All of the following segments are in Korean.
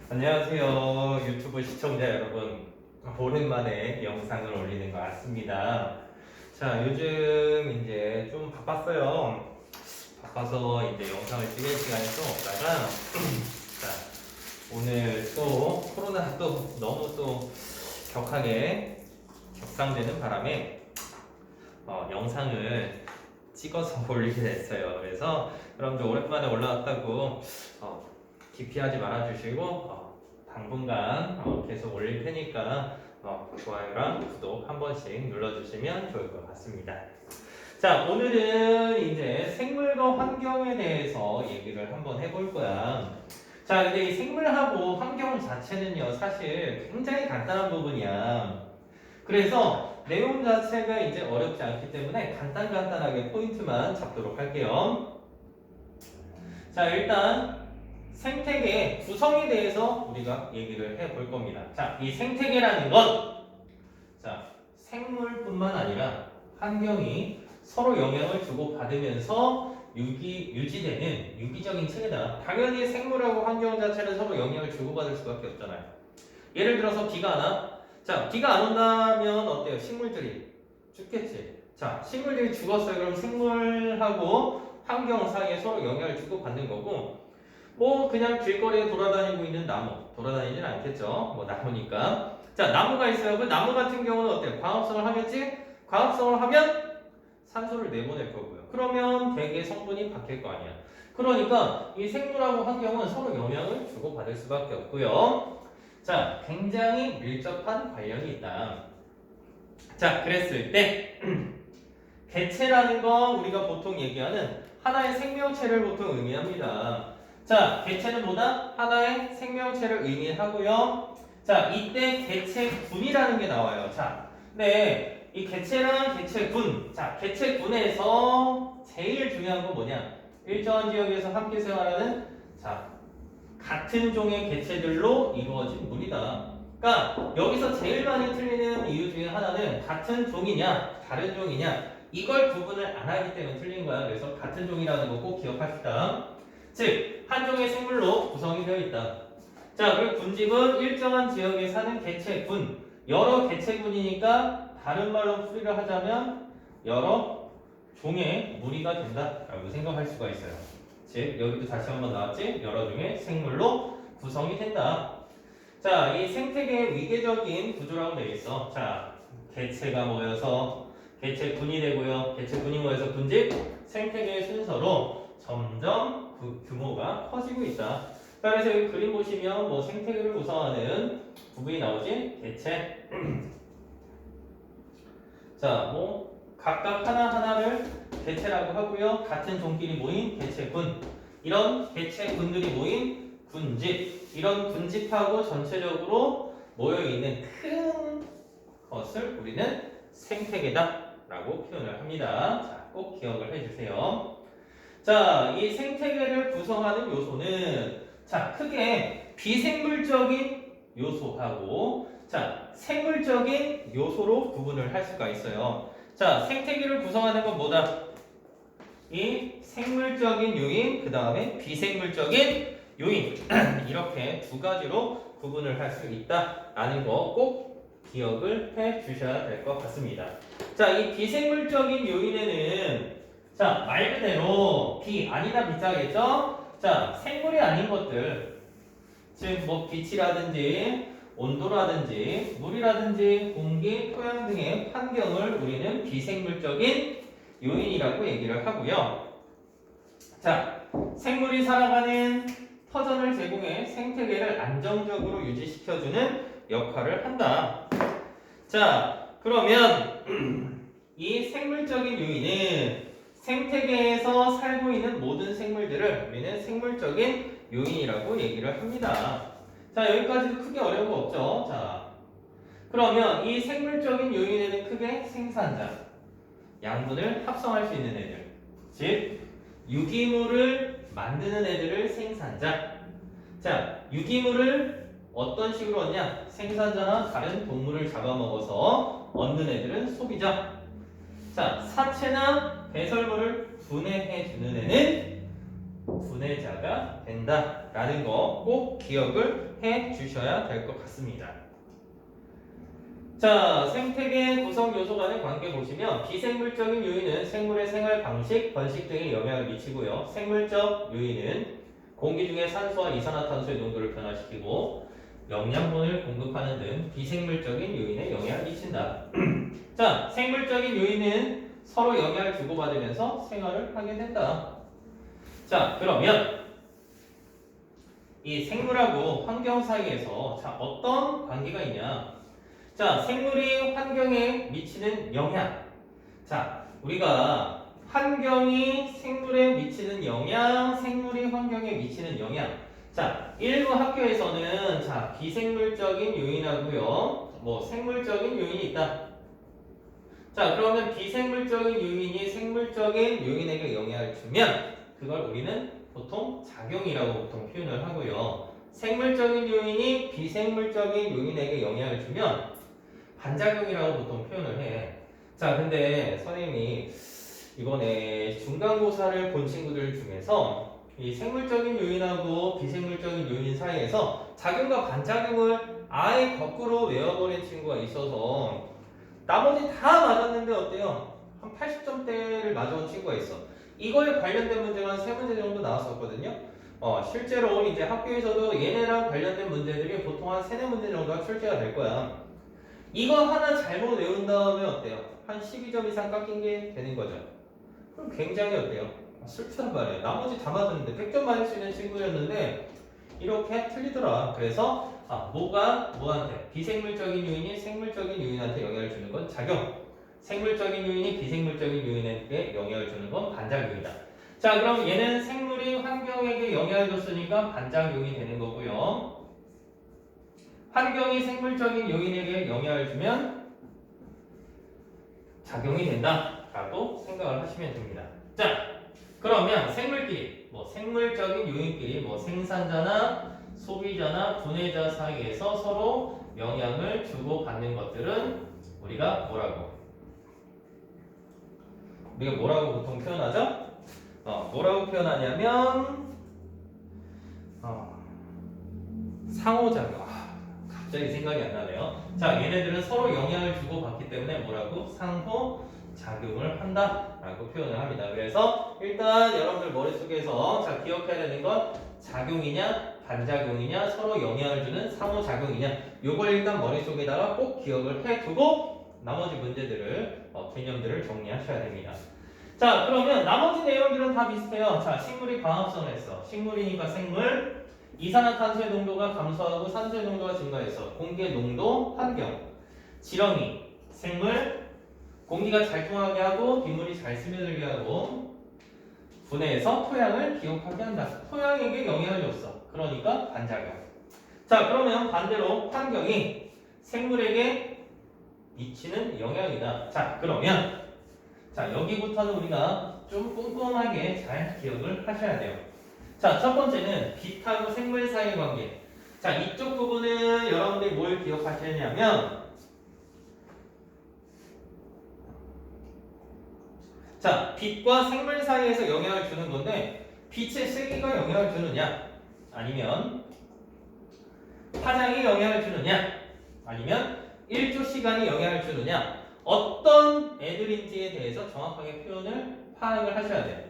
안녕하세요, 유튜브 시청자 여러분. 오랜만에 영상을 올리는 것 같습니다. 자, 요즘 이제 좀 바빴어요. 바빠서 이제 영상을 찍을 시간이 좀 없다가, 자, 오늘 또 코로나 또 너무 또 격하게 격상되는 바람에 영상을 찍어서 올리게 됐어요. 그래서 여러분들 오랜만에 올라왔다고 기피하지 말아주시고 당분간 계속 올릴 테니까 좋아요랑 구독 한 번씩 눌러주시면 좋을 것 같습니다. 자, 오늘은 이제 생물과 환경에 대해서 얘기를 한번 해볼 거야. 자, 근데 이 생물하고 환경 자체는요, 사실 굉장히 간단한 부분이야. 그래서 내용 자체가 이제 어렵지 않기 때문에 간단하게 포인트만 잡도록 할게요. 자, 일단 생태계 구성에 대해서 우리가 얘기를 해볼 겁니다. 자, 이 생태계라는 건 자, 생물뿐만 아니라 환경이 서로 영향을 주고받으면서 유지되는 유기적인 체계다. 당연히 생물하고 환경 자체는 서로 영향을 주고받을 수밖에 없잖아요. 예를 들어서 비가 안 와? 자, 비가 안 온다면 어때요? 식물들이 죽겠지. 자, 식물들이 죽었어요. 그럼 생물하고 환경 사이에 서로 영향을 주고받는 거고, 뭐 그냥 길거리에 돌아다니고 있는 나무, 돌아다니진 않겠죠. 뭐 나무니까. 자, 나무가 있어요. 그 나무 같은 경우는 어때요? 광합성을 하겠지? 광합성을 하면 산소를 내보낼 거고요. 그러면 대개 성분이 바뀔 거 아니야. 그러니까 이 생물하고 환경은 서로 영향을 주고받을 수밖에 없고요. 자, 굉장히 밀접한 관련이 있다. 자, 그랬을 때 개체라는 건 우리가 보통 얘기하는 하나의 생명체를 보통 의미합니다. 자, 개체는 뭐다? 하나의 생명체를 의미하고요. 자, 이때 개체군이라는 게 나와요. 자, 네, 이 개체랑 개체군. 자, 개체군에서 제일 중요한 건 뭐냐? 일정한 지역에서 함께 생활하는 자, 같은 종의 개체들로 이루어진 문이다. 그러니까 여기서 제일 많이 틀리는 이유 중에 하나는 같은 종이냐, 다른 종이냐 이걸 구분을 안 하기 때문에 틀린 거야. 그래서 같은 종이라는 거 꼭 기억합시다. 즉, 한 종의 생물로 구성이 되어 있다. 자, 그리고 군집은 일정한 지역에 사는 개체군. 여러 개체군이니까 다른 말로 풀이를 하자면 여러 종의 무리가 된다라고 생각할 수가 있어요. 즉, 여기도 다시 한번 나왔지? 여러 종의 생물로 구성이 된다. 자, 이 생태계의 위계적인 구조라고 되어 있어. 자, 개체가 모여서 개체군이 되고요. 개체군이 모여서 군집, 생태계의 순서로 점점 그 규모가 커지고 있다. 자, 그래서 여기 그림 보시면 뭐 생태계를 구성하는 부분이 나오지? 개체. 자, 뭐 각각 하나하나를 개체라고 하고요. 같은 종끼리 모인 개체군. 이런 개체군들이 모인 군집. 이런 군집하고 전체적으로 모여있는 큰 것을 우리는 생태계다 라고 표현을 합니다. 자, 꼭 기억을 해주세요. 자, 이 생태계를 구성하는 요소는 자, 크게 비생물적인 요소하고 자, 생물적인 요소로 구분을 할 수가 있어요. 자, 생태계를 구성하는 건 뭐다? 이 생물적인 요인, 그 다음에 비생물적인 요인 이렇게 두 가지로 구분을 할 수 있다라는 거 꼭 기억을 해 주셔야 될 것 같습니다. 자, 이 비생물적인 요인에는 자, 말 그대로 비 아니다 비자겠죠? 자, 생물이 아닌 것들 즉 뭐 빛이라든지 온도라든지 물이라든지 공기, 토양 등의 환경을 우리는 비생물적인 요인이라고 얘기를 하고요. 자, 생물이 살아가는 터전을 제공해 생태계를 안정적으로 유지시켜주는 역할을 한다. 자, 그러면 이 생물적인 요인은 생태계에서 살고 있는 모든 생물들을 우리는 생물적인 요인이라고 얘기를 합니다. 자, 여기까지도 크게 어려운 거 없죠? 자, 그러면 이 생물적인 요인에는 크게 생산자, 양분을 합성할 수 있는 애들, 즉 유기물을 만드는 애들을 생산자. 자, 유기물을 어떤 식으로 얻냐? 생산자나 다른 동물을 잡아먹어서 얻는 애들은 소비자. 자, 사체나 배설물을 분해해 주는 애는 분해자가 된다라는 거 꼭 기억을 해 주셔야 될 것 같습니다. 자, 생태계 구성 요소 간의 관계 보시면 비생물적인 요인은 생물의 생활 방식, 번식 등에 영향을 미치고요. 생물적 요인은 공기 중에 산소와 이산화탄소의 농도를 변화시키고 영양분을 공급하는 등 비생물적인 요인에 영향을 미친다. 자, 생물적인 요인은 서로 영향을 주고받으면서 생활을 하게 된다. 자, 그러면 이 생물하고 환경 사이에서 자, 어떤 관계가 있냐? 자, 생물이 환경에 미치는 영향. 자, 우리가 환경이 생물에 미치는 영향, 생물이 환경에 미치는 영향. 자, 일부 학교에서는 자, 비생물적인 요인하고요. 뭐 생물적인 요인이 있다. 자, 그러면 비생물적인 요인이 생물적인 요인에게 영향을 주면 그걸 우리는 보통 작용이라고 보통 표현을 하고요. 생물적인 요인이 비생물적인 요인에게 영향을 주면 반작용이라고 보통 표현을 해. 자, 근데 선생님이 이번에 중간고사를 본 친구들 중에서 이 생물적인 요인하고 비생물적인 요인 사이에서 작용과 반작용을 아예 거꾸로 외워버린 친구가 있어서 나머지 다 맞았는데 어때요? 한 80점대를 맞아온 친구가 있어. 이거에 관련된 문제가 한 3문제 정도 나왔었거든요. 실제로 이제 학교에서도 얘네랑 관련된 문제들이 보통 한 3, 4문제 정도가 출제가 될 거야. 이거 하나 잘못 외운 다음에 어때요? 한 12점 이상 깎인 게 되는 거죠. 그럼 굉장히 어때요? 슬프단 말이에요. 나머지 다 맞았는데 100점 맞을 수 있는 친구였는데 이렇게 틀리더라. 그래서 뭐가 뭐한테 비생물적인 요인이 생물적인 요인한테 영향을 주는 건 작용, 생물적인 요인이 비생물적인 요인에게 영향을 주는 건 반작용이다. 자, 그럼 얘는 생물이 환경에게 영향을 줬으니까 반작용이 되는 거고요. 환경이 생물적인 요인에게 영향을 주면 작용이 된다라고 생각을 하시면 됩니다. 자, 그러면 생물끼리, 뭐 생물적인 요인끼리, 뭐 생산자나 소비자나 분해자 사이에서 서로 영향을 주고받는 것들은 우리가 뭐라고 보통 표현하죠? 뭐라고 표현하냐면 상호작용. 갑자기 생각이 안 나네요. 자, 얘네들은 서로 영향을 주고받기 때문에 뭐라고? 상호작용을 한다라고 표현을 합니다. 그래서 일단 여러분들 머릿속에서 자, 기억해야 되는 건 작용이냐 반작용이냐 서로 영향을 주는 상호작용이냐 요걸 일단 머릿속에다가 꼭 기억을 해두고 나머지 문제들을 개념들을 정리하셔야 됩니다. 자, 그러면 나머지 내용들은 다 비슷해요. 자, 식물이 광합성을 했어. 식물이니까 생물. 이산화탄소의 농도가 감소하고 산소의 농도가 증가해서 공기의 농도, 환경, 지렁이, 생물, 공기가 잘 통하게 하고 빗물이 잘 스며들게 하고 분해해서 토양을 기록하게 한다. 토양에게 영향을 줬어. 그러니까 반작용. 자, 그러면 반대로 환경이 생물에게 미치는 영향이다. 자, 그러면 자, 여기부터는 우리가 좀 꼼꼼하게 잘 기억을 하셔야 돼요. 자, 첫 번째는 빛하고 생물 사이의 관계. 자, 이쪽 부분은 여러분들이 뭘 기억하시냐면 자, 빛과 생물 사이에서 영향을 주는 건데 빛의 세기가 영향을 주느냐 아니면 파장이 영향을 주느냐 아니면 일조 시간이 영향을 주느냐 어떤 애들인지에 대해서 정확하게 표현을 파악을 하셔야 돼요.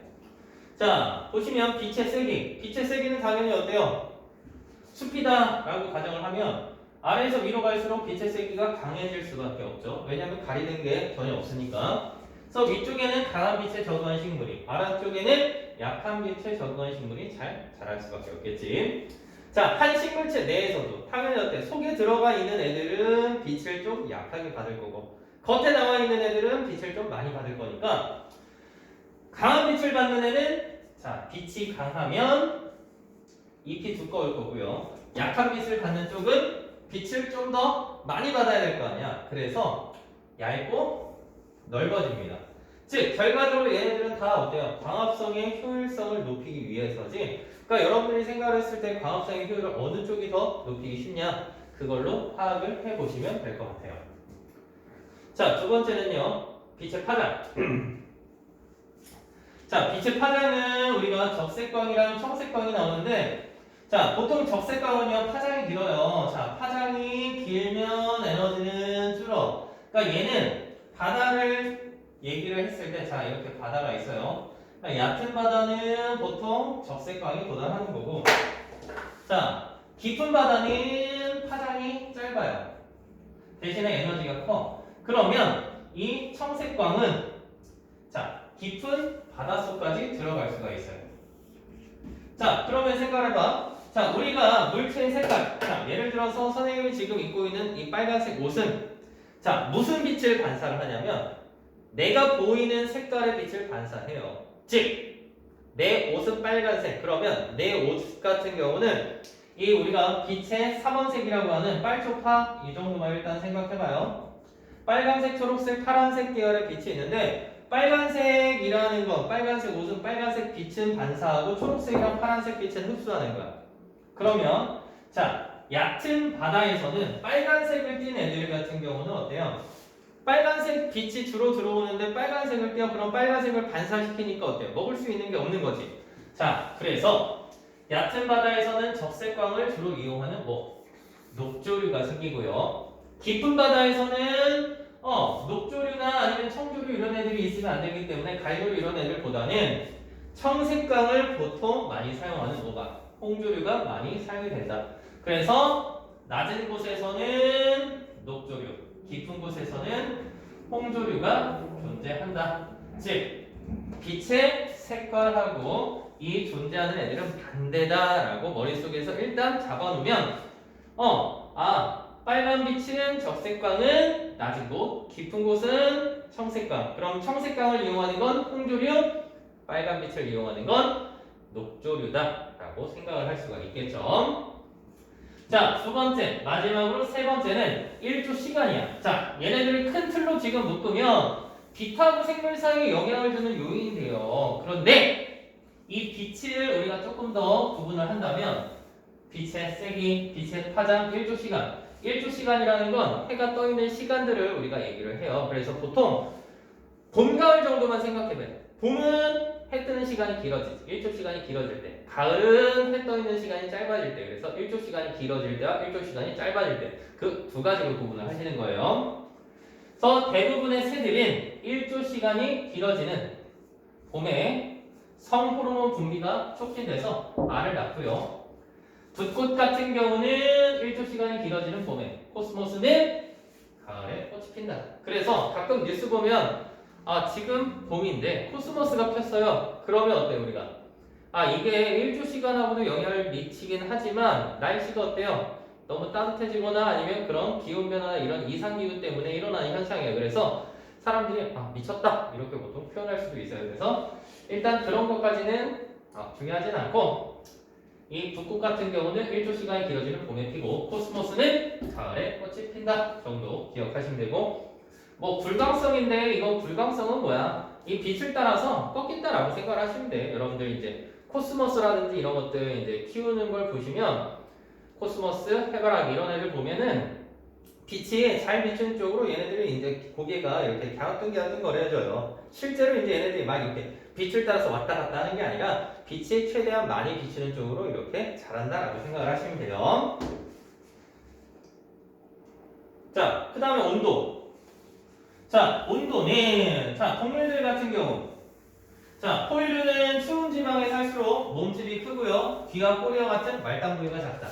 자, 보시면 빛의 세기. 빛의 세기는 당연히 어때요? 숲이다 라고 가정을 하면 아래에서 위로 갈수록 빛의 세기가 강해질 수밖에 없죠. 왜냐하면 가리는 게 전혀 없으니까. 그래서 위쪽에는 강한 빛에 적응한 식물이, 아래쪽에는 약한 빛에 적응한 식물이 잘 자랄 수밖에 없겠지. 자, 한 식물체 내에서도 당연히 어때? 속에 들어가 있는 애들은 빛을 좀 약하게 받을 거고 겉에 나와 있는 애들은 빛을 좀 많이 받을 거니까 강한 빛을 받는 애는 자, 빛이 강하면 잎이 두꺼울 거고요. 약한 빛을 받는 쪽은 빛을 좀 더 많이 받아야 될 거 아니야. 그래서 얇고 넓어집니다. 즉 결과적으로 얘네들은 다 어때요? 광합성의 효율성을 높이기 위해서지. 그러니까 여러분들이 생각했을 때 광합성의 효율을 어느 쪽이 더 높이기 쉽냐? 그걸로 파악을 해보시면 될 것 같아요. 자, 두 번째는요. 빛의 파장. 자, 빛의 파장은 우리가 적색광이랑 청색광이 나오는데, 자, 보통 적색광은요, 파장이 길어요. 자, 파장이 길면 에너지는 줄어. 그러니까 얘는 바다를 얘기를 했을 때, 자, 이렇게 바다가 있어요. 그러니까 얕은 바다는 보통 적색광이 도달하는 거고, 자, 깊은 바다는 파장이 짧아요. 대신에 에너지가 커. 그러면 이 청색광은, 자, 깊은 바닷속까지 들어갈 수가 있어요. 자, 그러면 생각해봐. 자, 우리가 물체의 색깔. 자, 예를 들어서 선생님이 지금 입고 있는 이 빨간색 옷은, 자, 무슨 빛을 반사를 하냐면, 내가 보이는 색깔의 빛을 반사해요. 즉, 내 옷은 빨간색. 그러면 내 옷 같은 경우는 이 우리가 빛의 3원색이라고 하는 빨초파, 이 정도만 일단 생각해봐요. 빨간색, 초록색, 파란색 계열의 빛이 있는데, 빨간색이라는 건, 빨간색 옷은 빨간색 빛은 반사하고 초록색이랑 파란색 빛은 흡수하는 거야. 그러면 자, 얕은 바다에서는 빨간색을 띤 애들 같은 경우는 어때요? 빨간색 빛이 주로 들어오는데 빨간색을 띄어. 그럼 빨간색을 반사시키니까 어때요? 먹을 수 있는 게 없는 거지. 자, 그래서 얕은 바다에서는 적색광을 주로 이용하는 뭐 녹조류가 생기고요. 깊은 바다에서는 녹조류나 아니면 청조류 이런 애들이 있으면 안 되기 때문에 갈조류 이런 애들보다는 청색광을 보통 많이 사용하는 뭐가 홍조류가 많이 사용이 된다. 그래서 낮은 곳에서는 녹조류, 깊은 곳에서는 홍조류가 존재한다. 즉 빛의 색깔하고 이 존재하는 애들은 반대다라고 머릿속에서 일단 잡아놓으면 빨간 빛은 적색광은 낮은 곳, 깊은 곳은 청색광. 그럼 청색광을 이용하는 건 홍조류, 빨간 빛을 이용하는 건 녹조류다라고 생각을 할 수가 있겠죠. 자, 두 번째, 마지막으로 세 번째는 일조 시간이야. 자, 얘네들을 큰 틀로 지금 묶으면 빛하고 생물 사이에 영향을 주는 요인인데요. 그런데 이 빛을 우리가 조금 더 구분을 한다면 빛의 세기, 빛의 파장, 일조 시간. 일조 시간이라는 건 해가 떠 있는 시간들을 우리가 얘기를 해요. 그래서 보통 봄, 가을 정도만 생각해봐요. 봄은 해 뜨는 시간이 길어지지. 1조 시간이 길어질 때. 가을은 해 떠 있는 시간이 짧아질 때. 그래서 1조 시간이 길어질 때와 1조 시간이 짧아질 때. 그 두 가지로 구분을 하시는 거예요. 그래서 대부분의 새들은 1조 시간이 길어지는 봄에 성호르몬 분비가 촉진돼서 알을 낳고요. 붓꽃 같은 경우는 1조 시간이 길어지는 봄에, 코스모스는 가을에 꽃이 핀다. 그래서 가끔 뉴스 보면 지금 봄인데 코스모스가 폈어요. 그러면 어때요 우리가? 이게 1조 시간하고도 영향을 미치긴 하지만 날씨가 어때요? 너무 따뜻해지거나 아니면 그런 기온 변화나 이런 이상기후 때문에 일어나는 현상이에요. 그래서 사람들이 미쳤다 이렇게 보통 표현할 수도 있어요. 그래서 일단 그런 것까지는 중요하진 않고 이 붓꽃 같은 경우는 1조 시간이 길어지는 봄에 피고 코스모스는 가을에 꽃이 핀다 정도 기억하시면 되고 뭐 불광성인데 이거 불광성은 뭐야? 이 빛을 따라서 꺾인다라고 생각을 하시면 돼요. 여러분들 이제 코스모스라든지 이런 것들 이제 키우는 걸 보시면 코스모스, 해바라기 이런 애들 보면은 빛이 잘 비추는 쪽으로 얘네들이 이제 고개가 이렇게 갸우뚱갸우뚱거려져요. 실제로 이제 얘네들이 막 이렇게 빛을 따라서 왔다 갔다 하는 게 아니라 빛이 최대한 많이 비추는 쪽으로 이렇게 자란다라고 생각을 하시면 돼요. 자, 그 다음에 온도. 자, 온도는 동물들 같은 경우 포유류는 추운 지방에 살수록 몸집이 크고요. 귀와 꼬리와 같은 말단 부위가 작다.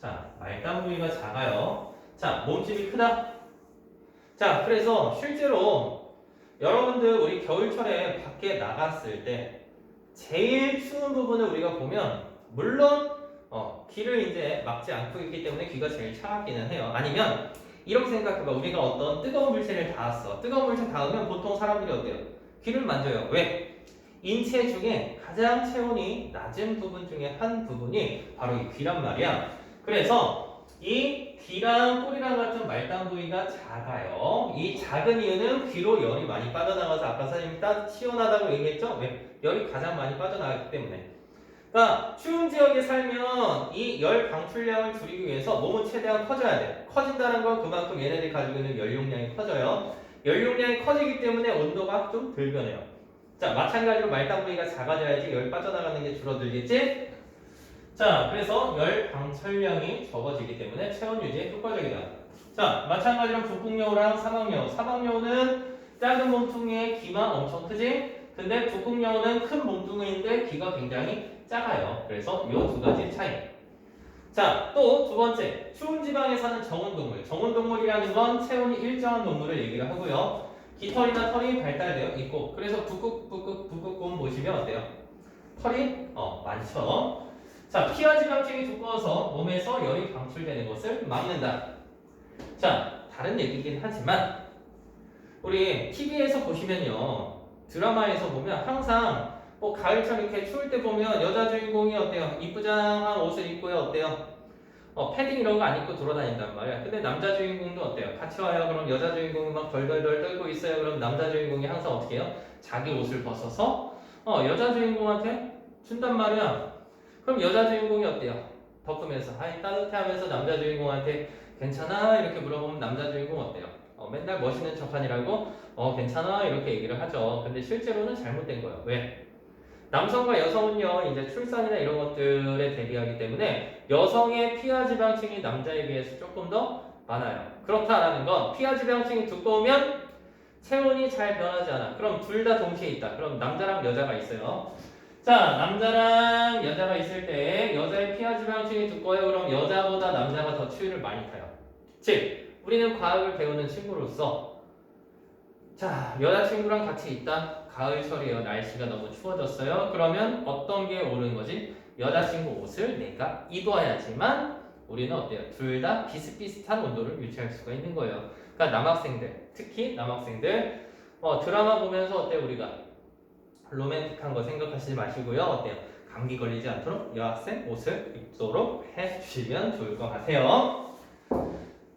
자, 말단 부위가 작아요. 자, 몸집이 크다. 자, 그래서 실제로 여러분들 우리 겨울철에 밖에 나갔을 때 제일 추운 부분을 우리가 보면 물론 귀를 이제 막지 않고 있기 때문에 귀가 제일 차갑기는 해요. 아니면 이렇게 생각해봐. 우리가 어떤 뜨거운 물체를 닿았어. 뜨거운 물체 닿으면 보통 사람들이 어때요? 귀를 만져요. 왜? 인체 중에 가장 체온이 낮은 부분 중에 한 부분이 바로 이 귀란 말이야. 그래서 이 귀랑 꼬리랑 같은 말단 부위가 작아요. 이 작은 이유는 귀로 열이 많이 빠져나가서 아까 선생님이 시원하다고 얘기했죠? 왜? 열이 가장 많이 빠져나가기 때문에. 그러니까 추운 지역에 살면 이 열 방출량을 줄이기 위해서 몸은 최대한 커져야 돼. 커진다는 건 그만큼 얘네들이 가지고 있는 열 용량이 커져요. 열 용량이 커지기 때문에 온도가 좀 덜 변해요. 자, 마찬가지로 말단 부위가 작아져야지 열 빠져나가는 게 줄어들겠지? 자, 그래서 열 방출량이 적어지기 때문에 체온 유지에 효과적이다. 자, 마찬가지로 북극여우랑 사막여우. 사막여우는 작은 몸뚱이에 귀만 엄청 크지? 근데 북극여우는 큰 몸뚱이인데 귀가 굉장히 작아요. 그래서 이 두 가지 차이. 자, 또 두 번째. 추운 지방에 사는 정온동물. 정온동물이라는 건 체온이 일정한 동물을 얘기를 하고요. 깃털이나 털이 발달되어 있고, 그래서 북극곰 보시면 어때요? 털이 많죠. 자, 피하 지방층이 두꺼워서 몸에서 열이 방출되는 것을 막는다. 자, 다른 얘기긴 하지만 우리 TV에서 보시면요, 드라마에서 보면 항상 뭐 가을철 이렇게 추울 때 보면 여자 주인공이 어때요? 이쁘장한 옷을 입고요, 어때요? 패딩 이런 거 안 입고 돌아다닌단 말이야. 근데 남자 주인공도 어때요? 같이 와요. 그럼 여자 주인공이 막 덜덜덜 떨고 있어요. 그럼 남자 주인공이 항상 어떻게 해요? 자기 옷을 벗어서 여자 주인공한테 준단 말이야. 그럼 여자 주인공이 어때요? 덮으면서 아이 따뜻해 하면서 남자 주인공한테 괜찮아? 이렇게 물어보면 남자 주인공 어때요? 맨날 멋있는 척하니라고 괜찮아? 이렇게 얘기를 하죠. 근데 실제로는 잘못된 거예요. 왜? 남성과 여성은요, 이제 출산이나 이런 것들에 대비하기 때문에 여성의 피하 지방층이 남자에 비해서 조금 더 많아요. 그렇다라는 건 피하 지방층이 두꺼우면 체온이 잘 변하지 않아. 그럼 둘 다 동시에 있다. 그럼 남자랑 여자가 있어요. 자, 남자랑 여자가 있을 때 여자의 피하 지방층이 두꺼워요. 그럼 여자보다 남자가 더 추위를 많이 타요. 즉, 우리는 과학을 배우는 친구로서 자, 여자친구랑 같이 있다. 가을철이에요. 날씨가 너무 추워졌어요. 그러면 어떤 게 옳은 거지? 여자친구 옷을 내가 입어야지만 우리는 어때요? 둘 다 비슷비슷한 온도를 유지할 수가 있는 거예요. 그러니까 남학생들, 특히 남학생들 드라마 보면서 어때요? 우리가 로맨틱한 거 생각하시지 마시고요. 어때요? 감기 걸리지 않도록 여학생 옷을 입도록 해주시면 좋을 것 같아요.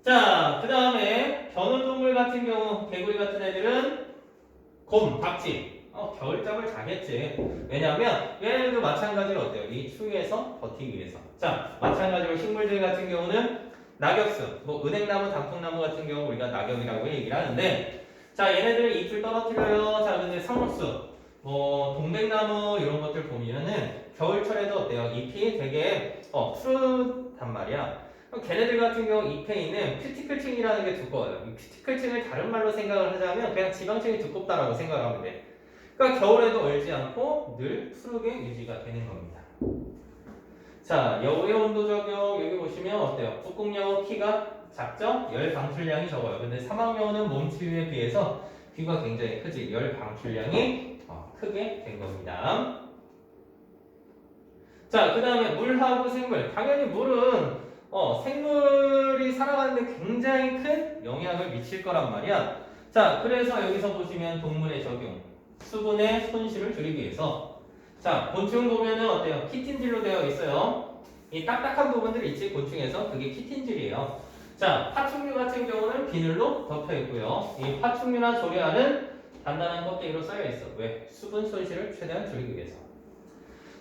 자, 그 다음에 겨울동물 같은 경우, 개구리 같은 애들은 곰, 박쥐. 겨울잠을 자겠지. 왜냐하면 얘네들도 마찬가지로 어때요? 이 추위에서 버티기 위해서. 자, 마찬가지로 식물들 같은 경우는 낙엽수, 뭐 은행나무, 단풍나무 같은 경우 우리가 낙엽이라고 얘기를 하는데, 자, 얘네들은 잎을 떨어뜨려요. 자, 근데 상록수, 뭐 동백나무 이런 것들 보면은 겨울철에도 어때요? 잎이 되게 푸르단 말이야. 걔네들 같은 경우 잎에 있는 큐티클층이라는 게 두꺼워요. 이 큐티클층을 다른 말로 생각을 하자면 그냥 지방층이 두껍다라고 생각을 하면 돼. 그러니까 겨울에도 얼지 않고 늘 푸르게 유지가 되는 겁니다. 자, 여우의 온도 적용 여기 보시면 어때요? 북극여우 키가 작죠? 열 방출량이 적어요. 근데 사막여우는 몸치유에 비해서 귀가 굉장히 크지. 열 방출량이 크게 된 겁니다. 자, 그 다음에 물하고 생물. 당연히 물은 생물이 살아가는데 굉장히 큰 영향을 미칠 거란 말이야. 자, 그래서 여기서 보시면 동물의 적용. 수분의 손실을 줄이기 위해서. 자, 곤충 보면은 어때요? 키틴질로 되어 있어요. 이 딱딱한 부분들이 있지, 곤충에서. 그게 키틴질이에요. 자, 파충류 같은 경우는 비늘로 덮여 있고요. 이 파충류나 조리알은 단단한 껍데기로 쌓여 있어. 왜? 수분 손실을 최대한 줄이기 위해서.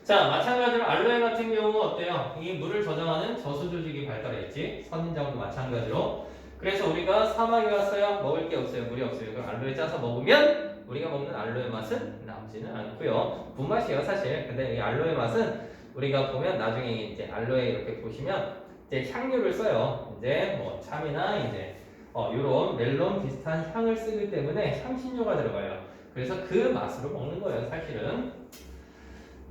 자, 마찬가지로 알로에 같은 경우 어때요? 이 물을 저장하는 저수 조직이 발달했지. 선인장도 마찬가지로. 그래서 우리가 사막에 왔어요. 먹을 게 없어요. 물이 없어요. 그럼 알로에 짜서 먹으면 우리가 먹는 알로에 맛은 남지는 않고요. 분맛이에요, 사실. 근데 이 알로에 맛은 우리가 보면 나중에 이제 알로에 이렇게 보시면 이제 향료를 써요. 이제 뭐 참이나 이제 요런 멜론 비슷한 향을 쓰기 때문에 향신료가 들어가요. 그래서 그 맛으로 먹는 거예요, 사실은.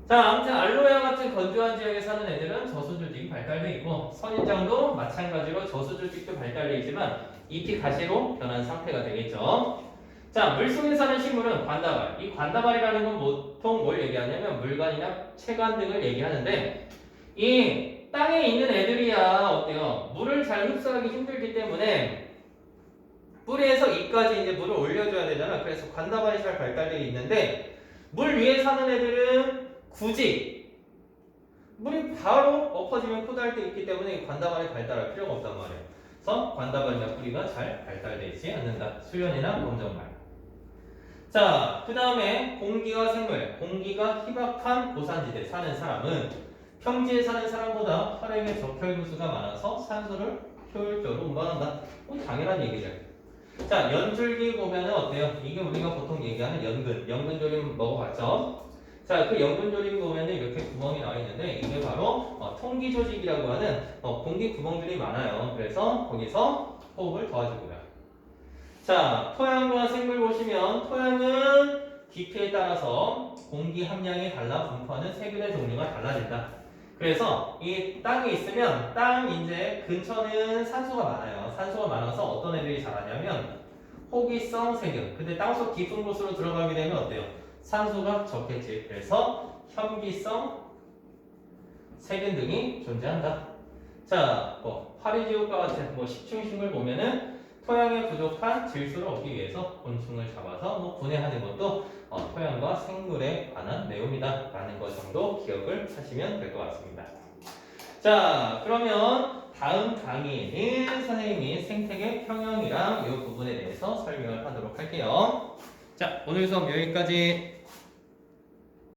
자, 아무튼 알로에와 같은 건조한 지역에 사는 애들은 저수조직이 발달돼 있고 선인장도 마찬가지로 저수조직도 발달돼 있지만 잎이 가시로 변한 상태가 되겠죠. 자, 물속에 사는 식물은 관다발. 이 관다발이라는 건 보통 뭘 얘기하냐면 물관이나 채관 등을 얘기하는데 이 땅에 있는 애들이야 어때요? 물을 잘 흡수하기 힘들기 때문에 뿌리에서 잎까지 이제 물을 올려줘야 되잖아. 그래서 관다발이 잘 발달되어 있는데 물 위에 사는 애들은 굳이 물이 바로 엎어지면 포도할 때 있기 때문에 관다발이 발달할 필요가 없단 말이에요. 그래서 관다발이나 뿌리가 잘 발달되어 있지 않는다. 수연이나 검정말. 자, 그 다음에 공기와 생물. 공기가 희박한 고산지대 사는 사람은 평지에 사는 사람보다 혈액의 적혈구수가 많아서 산소를 효율적으로 운반한다. 당연한 얘기죠. 자, 연줄기 보면은 어때요? 이게 우리가 보통 얘기하는 연근조림 먹어봤죠? 자, 그 연근조림 보면은 이렇게 구멍이 나와 있는데 이게 바로 통기조직이라고 하는 공기 구멍들이 많아요. 그래서 거기서 호흡을 도와주고요. 자, 토양과 생물 보시면 토양은 깊이에 따라서 공기 함량이 달라 분포하는 세균의 종류가 달라진다. 그래서 이 땅에 있으면 땅 이제 근처는 산소가 많아요. 산소가 많아서 어떤 애들이 자라냐면 호기성 세균. 근데 땅속 깊은 곳으로 들어가게 되면 어때요? 산소가 적겠지. 그래서 현기성 세균 등이 존재한다. 자, 파리지옥과 같은 식충식물 보면은 토양에 부족한 질소를 얻기 위해서 곤충을 잡아서 분해하는 것도 토양과 생물에 관한 내용이다 라는 것 정도 기억을 하시면 될 것 같습니다. 자, 그러면 다음 강의에는 선생님이 생태계 평형이랑 이 부분에 대해서 설명을 하도록 할게요. 자, 오늘 수업 여기까지.